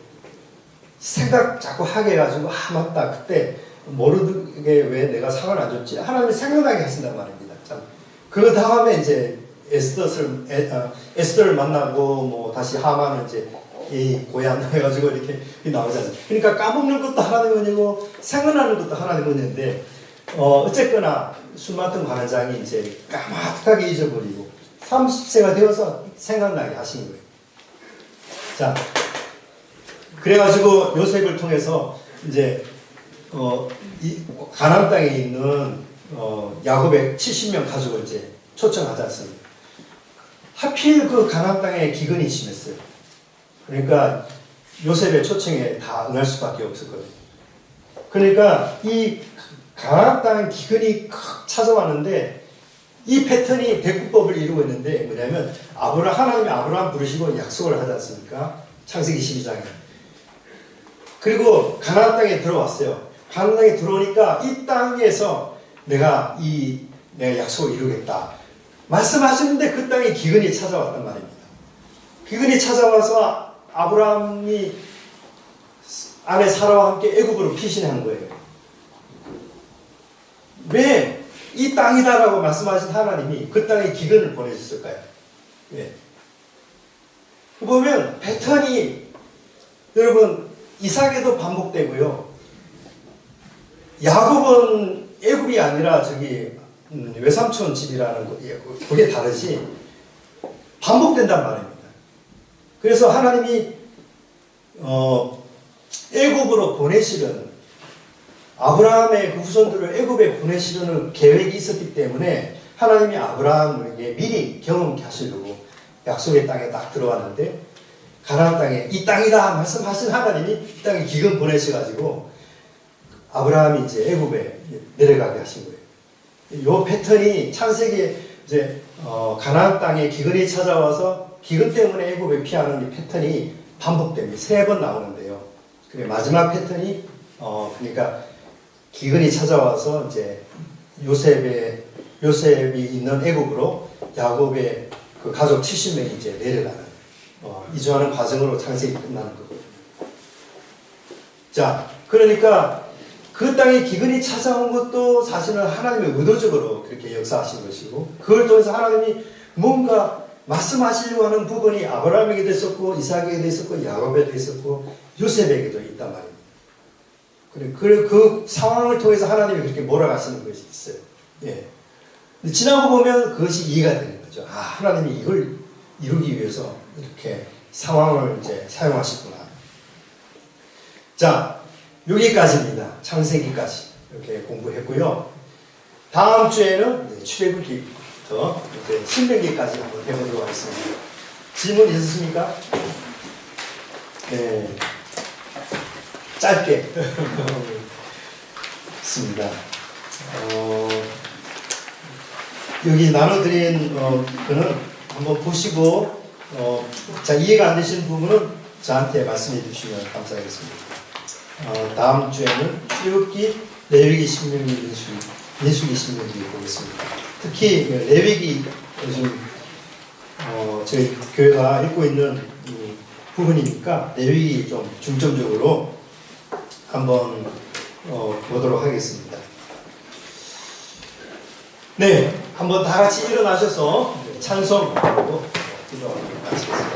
생각 자꾸 하게 해가지고, 맞다, 그때 모르게 왜 내가 상을 안 줬지, 하나님이 생각나게 하신단 말입니다. 참. 그 다음에 이제 에스더를 만나고 뭐 다시 하만을 이제 고향 해가지고 이렇게 나오잖아요. 그러니까 까먹는 것도 하나님 은혜고 생각나는 것도 하나님 은혜인데, 어쨌거나 술 맡은 관원장이 이제 까마득하게 잊어버리고 30세가 되어서 생각나게 하신 거예요. 자, 그래가지고 요셉을 통해서 이제 이 가나안 땅에 있는 야곱의 70명 가족을 이제 초청하지 않습니까? 하필 그 가나안 땅에 기근이 심했어요. 그러니까 요셉의 초청에 다 응할 수밖에 없었거든요. 그러니까 이 가나안 땅 기근이 찾아왔는데, 이 패턴이 백구법을 이루고 있는데 뭐냐면, 하나님이 아브라함 부르시고 약속을 하지 않습니까? 창세기 12장에. 그리고 가나안 땅에 들어왔어요. 가나안 땅에 들어오니까 이 땅에서 내가 약속을 이루겠다 말씀하시는데, 그 땅에 기근이 찾아왔단 말입니다. 기근이 찾아와서 아브라함이 아내 사라와 함께 애굽으로 피신한 거예요. 왜 이 땅이다라고 말씀하신 하나님이 그 땅에 기근을 보내셨을까요? 왜? 보면 패턴이, 여러분, 이삭에도 반복되고요, 야곱은 애굽이 아니라 외삼촌 집이라는 거, 그게 다르지 반복된단 말입니다. 그래서 하나님이 애굽으로 보내시려는, 아브라함의 그 후손들을 애굽에 보내시려는 계획이 있었기 때문에 하나님이 아브라함에게 미리 경험케 하시려고 약속의 땅에 딱 들어왔는데, 가나안 땅에 이 땅이다 말씀하신 하나님이 이 땅에 기근 보내셔가지고 아브라함이 이제 애굽에 내려가게 하신 거예요. 이 패턴이 창세기에 이제 가나안 땅에 기근이 찾아와서 기근 때문에 애굽에 피하는 이 패턴이 반복됩니다. 3번 나오는데요. 그래, 마지막 패턴이 그러니까 기근이 찾아와서 이제 요셉이 있는 애굽으로 야곱의 그 가족 70명이 이제 내려가는, 이주하는 과정으로 창세기 끝나는 거거든요. 자, 그러니까 그 땅에 기근이 찾아온 것도 사실은 하나님의 의도적으로 그렇게 역사하신 것이고, 그걸 통해서 하나님이 뭔가 말씀하시려고 하는 부분이 아브라함에게도 있었고, 이삭에게도 있었고, 야곱에게도 있었고, 요셉에게도 있단 말입니다. 그 상황을 통해서 하나님이 그렇게 몰아가시는 것이 있어요. 예. 지나고 보면 그것이 이해가 되는 거죠. 하나님이 이걸 이루기 위해서 이렇게 상황을 이제 사용하셨구나. 자, 여기까지입니다. 창세기까지 이렇게 공부했고요. 다음 주에는 출애굽기부터 신명기까지 한번 해보도록 하겠습니다. 질문 있으십니까? 네. 짧게 있습니다. 여기 나눠드린 거는 한번 보시고 이해가 안 되시는 부분은 저한테 말씀해 주시면 감사하겠습니다. 다음 주에는 출애굽기, 레위기, 신명기, 민수기 민수기 신명기 보겠습니다. 특히 레위기 요즘 저희 교회가 읽고 있는 이 부분이니까 레위기 좀 중점적으로 한번 보도록 하겠습니다. 네, 한번 다 같이 일어나셔서 찬송하고 기도하도록 하겠습니다.